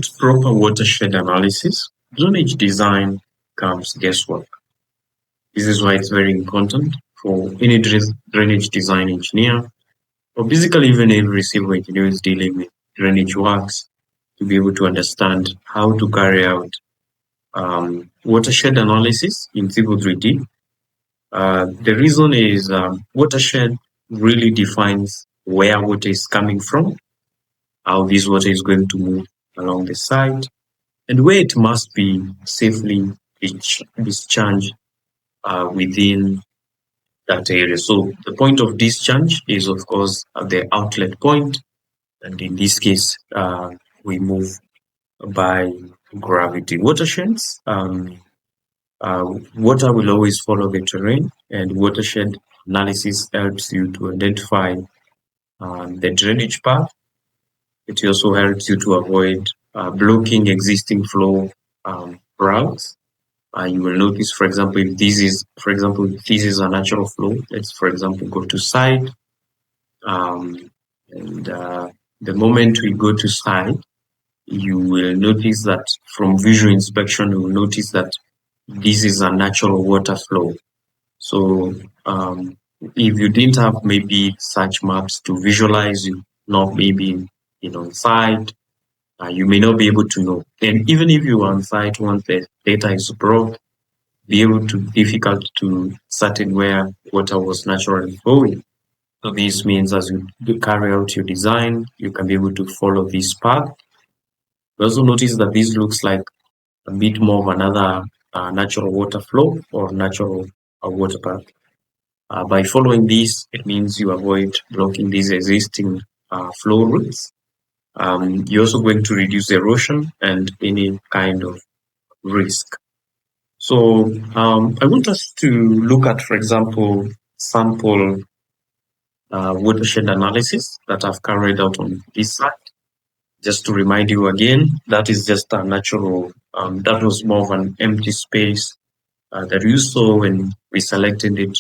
Proper watershed analysis, drainage design comes guesswork. This is why it's very important for any drainage design engineer, or basically even every civil engineer is dealing with drainage works, to be able to understand how to carry out watershed analysis in Civil 3D. The reason is watershed really defines where water is coming from, how this water is going to move along the site, and where it must be safely discharged within that area. So the point of discharge is, of course, at the outlet point, and in this case, we move by gravity. Watersheds, water will always follow the terrain, and watershed analysis helps you to identify the drainage path. It also helps you to avoid blocking existing flow routes. You will notice, for example, if this is a natural flow, let's, for example, go to site. And the moment we go to site, you will notice that from visual inspection, you will notice that this is a natural water flow. So if you didn't have maybe such maps to visualize, you not maybe on site, you may not be able to know. And even if you are on site, once the data is brought, be able to difficult to certain where water was naturally flowing. So this means as you carry out your design, you can be able to follow this path. You also notice that this looks like a bit more of another natural water flow or natural water path. By following this, it means you avoid blocking these existing flow routes. You're also going to reduce erosion and any kind of risk. So I want us to look at, for example, sample watershed analysis that I've carried out on this site. Just to remind you again, that is just a natural, that was more of an empty space that you saw when we selected it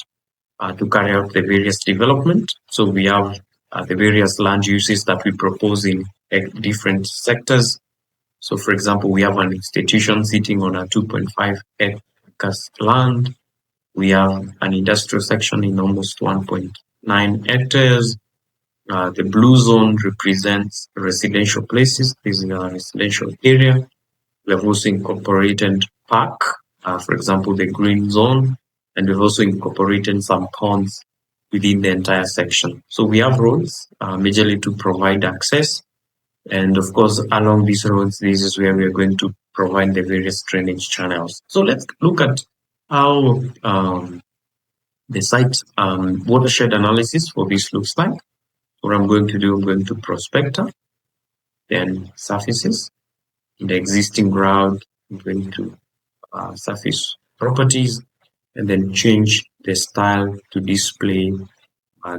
to carry out the various development. So we have the various land uses that we propose in different sectors. So for example, we have an institution sitting on a 2.5 acres land. We have an industrial section in almost 1.9 hectares. The blue zone represents residential places. This is a residential area. We have also incorporated park, for example, the green zone, and we've also incorporated some ponds within the entire section. So we have roads, majorly to provide access. And of course, along these roads, this is where we are going to provide the various drainage channels. So let's look at how the site watershed analysis for this looks like. What I'm going to do, I'm going to prospector, then surfaces, in the existing ground, I'm going to surface properties, and then change the style to display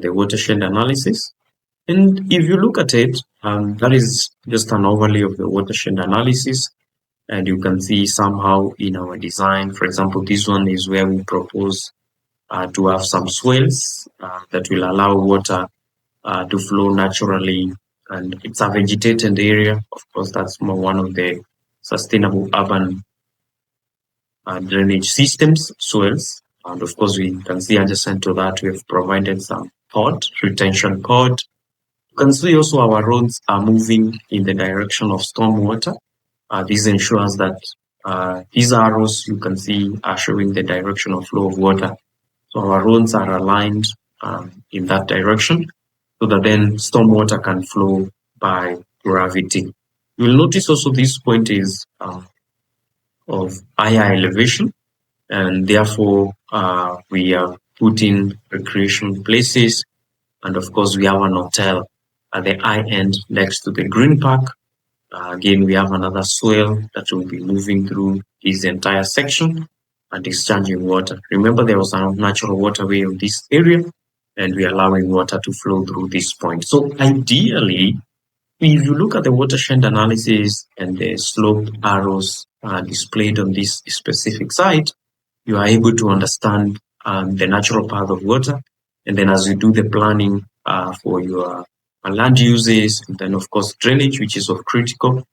the watershed analysis. And if you look at it, that is just an overlay of the watershed analysis. And you can see somehow in our design, for example, this one is where we propose to have some swales that will allow water to flow naturally. And it's a vegetated area. Of course, that's more one of the sustainable urban drainage systems, swales. And of course, we can see adjacent to that, we have provided some retention pod. You can see also our roads are moving in the direction of stormwater. This ensures that these arrows you can see are showing the direction of flow of water. So our roads are aligned in that direction so that then stormwater can flow by gravity. You'll notice also this point is of higher elevation, and therefore we are putting recreation places, and of course we have an hotel at the high end next to the green park. Again, we have another swale that will be moving through this entire section and discharging water. Remember, there was a natural waterway in this area, and we are allowing water to flow through this point. So ideally, if you look at the watershed analysis and the slope arrows displayed on this specific site, you are able to understand the natural path of water. And then as you do the planning for your land uses, and then of course drainage, which is of critical,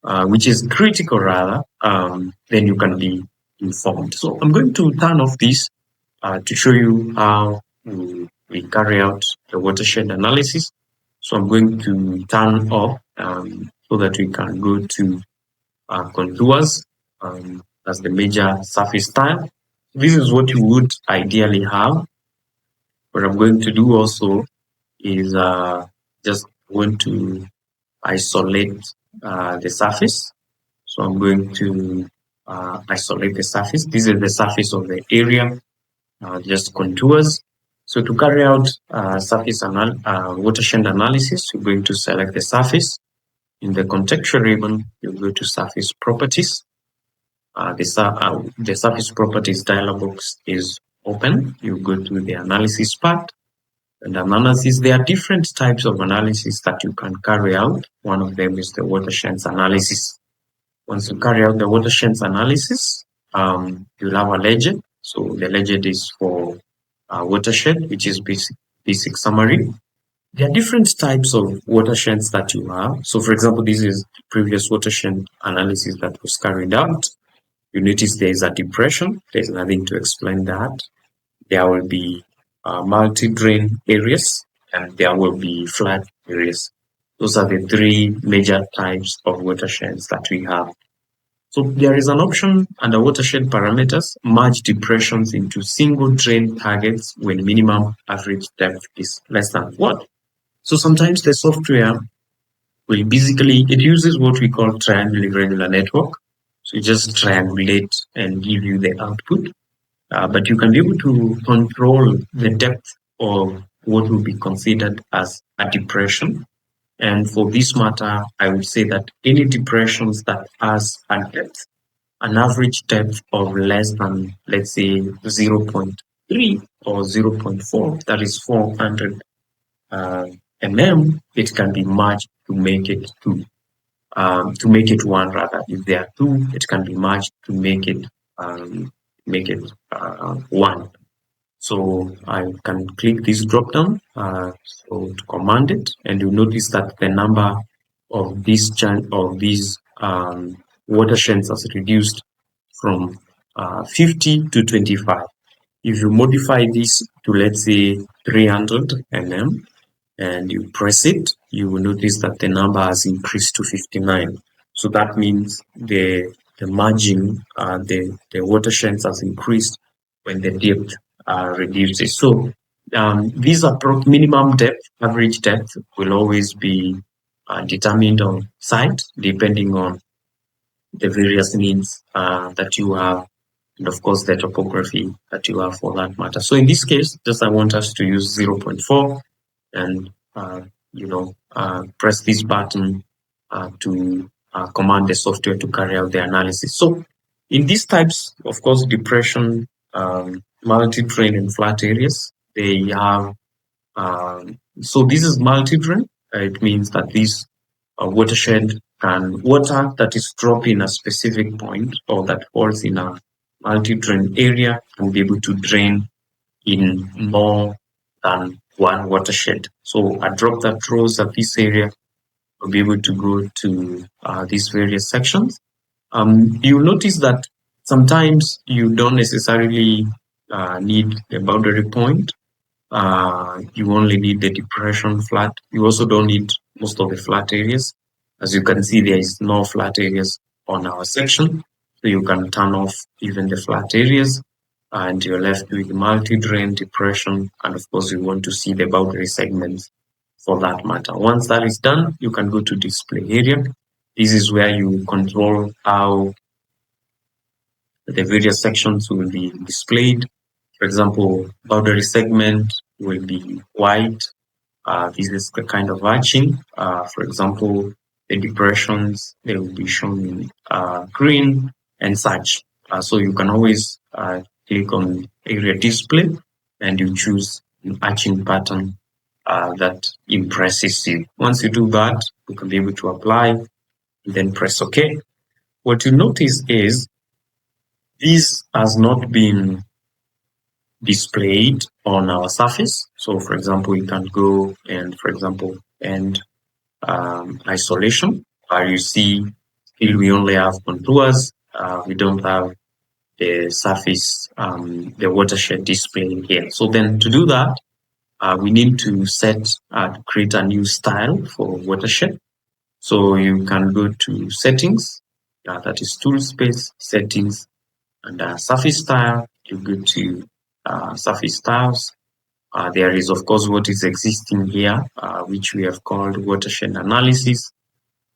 which is critical rather, then you can be informed. So I'm going to turn off this to show you how we carry out the watershed analysis. So I'm going to turn off so that we can go to contours as the major surface style. This is what you would ideally have. What I'm going to do also is just going to isolate the surface. So I'm going to isolate the surface. This is the surface of the area, just contours. So to carry out surface watershed analysis, you're going to select the surface. In the contextual ribbon, you go to surface properties. The surface properties dialog box is open. You go to the analysis part. And analysis, there are different types of analysis that you can carry out. One of them is the watersheds analysis. Once you carry out the watersheds analysis, you'll have a legend. So the legend is for watershed, which is basic summary. There are different types of watersheds that you have. So for example, this is previous watershed analysis that was carried out. You notice there is a depression. There's nothing to explain that. There will be multi-drain areas and there will be flat areas. Those are the three major types of watersheds that we have. So there is an option under watershed parameters, merge depressions into single drain targets when minimum average depth is less than 1. So sometimes the software will basically, it uses what we call triangle irregular network. So it just triangulate and give you the output. But you can be able to control the depth of what will be considered as a depression. And for this matter, I would say that any depressions that has a depth, an average depth of less than, let's say, 0.3 or 0.4, that is 400 mm, it can be merged to make it 2. To make it 1 rather. If there are 2, it can be merged to make it 1. So I can click this drop down so to command it, and you'll notice that the number of these watersheds has reduced from 50 to 25. If you modify this to, let's say, 300 mm and you press it, you will notice that the number has increased to 59. So that means the margin, the watersheds has increased when the depth reduces. So these are minimum depth, average depth will always be determined on site depending on the various needs that you have, and of course the topography that you have for that matter. So in this case, just I want us to use 0.4 and press this button to command the software to carry out the analysis. So in these types, of course, depression, multi-drain and flat areas, they have, so this is multi-drain. It means that this watershed can, water that is dropped in a specific point or that falls in a multi-drain area can be able to drain in more than one watershed. So a drop that throws at this area will be able to go to these various sections. You'll notice that sometimes you don't necessarily need a boundary point. You only need the depression flat. You also don't need most of the flat areas. As you can see, there is no flat areas on our section. So you can turn off even the flat areas and you're left with multi-drain, depression, and of course you want to see the boundary segments for that matter. Once that is done, you can go to display area. This is where you control how the various sections will be displayed. For example, boundary segment will be white. This is the kind of arching. For example, the depressions, they will be shown in green and such. So you can always click on area display and you choose an arching pattern that impresses you. Once you do that, you can be able to apply and then press OK. What you notice is this has not been displayed on our surface. So for example, you can go and, for example, isolation, where you see Still, we only have contours. We don't have the surface, the watershed display here. So then to do that, we need to create a new style for watershed. So you can go to settings, that is tool space, settings, and surface style. You go to surface styles. There is, of course, what is existing here, which we have called watershed analysis.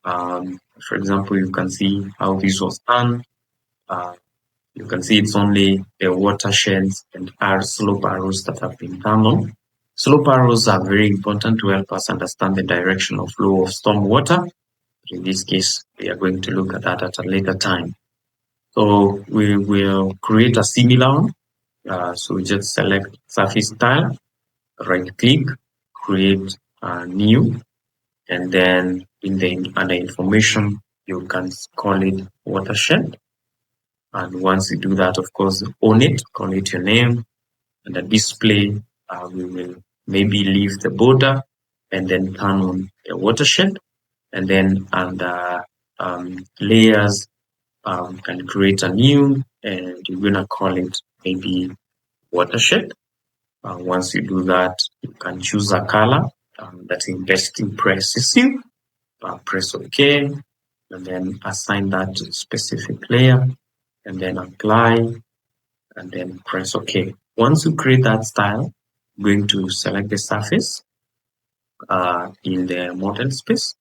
For example, you can see how this was done. You can see it's only the watersheds and our slope arrows that have been turned on. Slope arrows are very important to help us understand the direction of flow of storm water. In this case, we are going to look at that at a later time. So we will create a similar one. So we just select surface style, right click, create new, and then under information, you can call it watershed. And once you do that, of course, own it, call it your name, and the display, we will maybe leave the border and then turn on the watershed. And then under layers, can create a new, and you're gonna call it maybe watershed. Once you do that, you can choose a color that best impresses you. Press OK, and then assign that to a specific layer, and then apply, and then press OK. Once you create that style, I'm going to select the surface in the model space,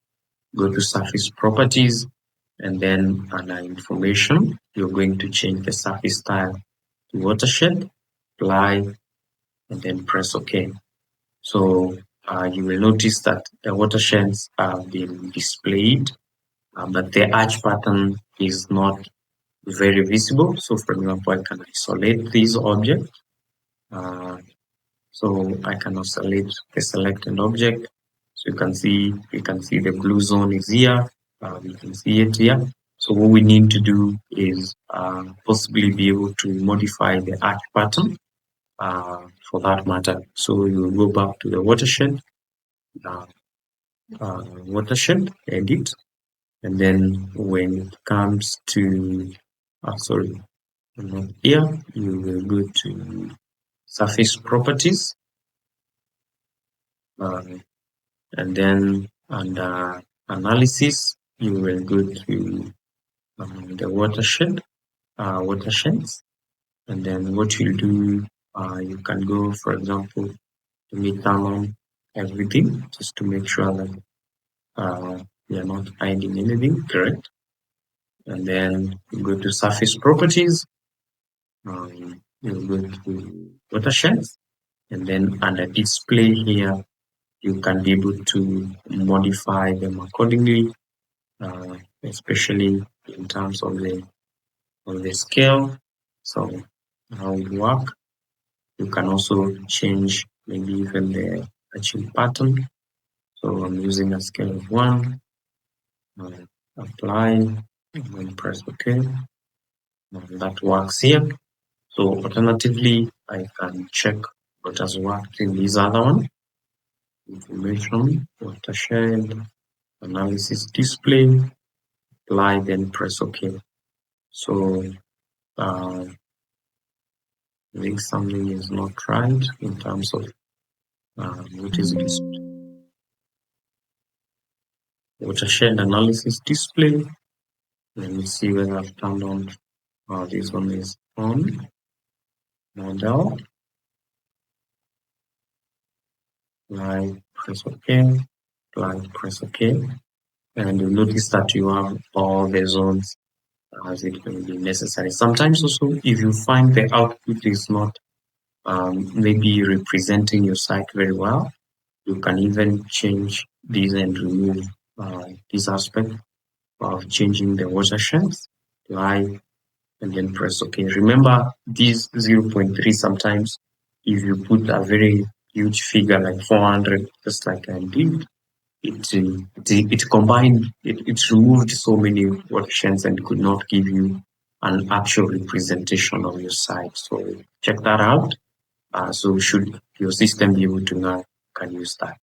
go to surface properties, and then under information, you're going to change the surface style to watershed, apply, and then press OK. So you will notice that the watersheds have been displayed, but the arch pattern is not very visible. So for example, I can isolate this object. So I can isolate the selected object. So you can see the blue zone is here. We can see it here. So what we need to do is possibly be able to modify the arch pattern for that matter. So you will go back to the watershed, watershed, edit, and then when it comes to, here, you will go to surface properties, and then under analysis, you will go to the watersheds, and then what you do, you can go, for example, to turn on everything just to make sure that we are not hiding anything, correct? And then you go to surface properties, you go to watersheds, and then under display here, you can be able to modify them accordingly, especially in terms of the scale. So how it work. You can also change maybe even the etching pattern. So I'm using a scale of 1, apply, and then press OK. And that works here. So alternatively, I can check what has worked in this other one. Information, watershed, analysis display, apply, then press OK. So I think something is not right in terms of what is this watershed analysis display. Let me see whether I've turned on. This one is on model. Apply, press OK. Apply, press OK. And you'll notice that you have all the zones as it will be necessary. Sometimes also, if you find the output is not maybe representing your site very well, you can even change these and remove this aspect of changing the watersheds, apply, and then press OK. Remember, this 0.3 sometimes, if you put a very huge figure like 400, just like I did, it combined, it removed so many watersheds and could not give you an actual representation of your site. So check that out. So should your system be able to now can use that.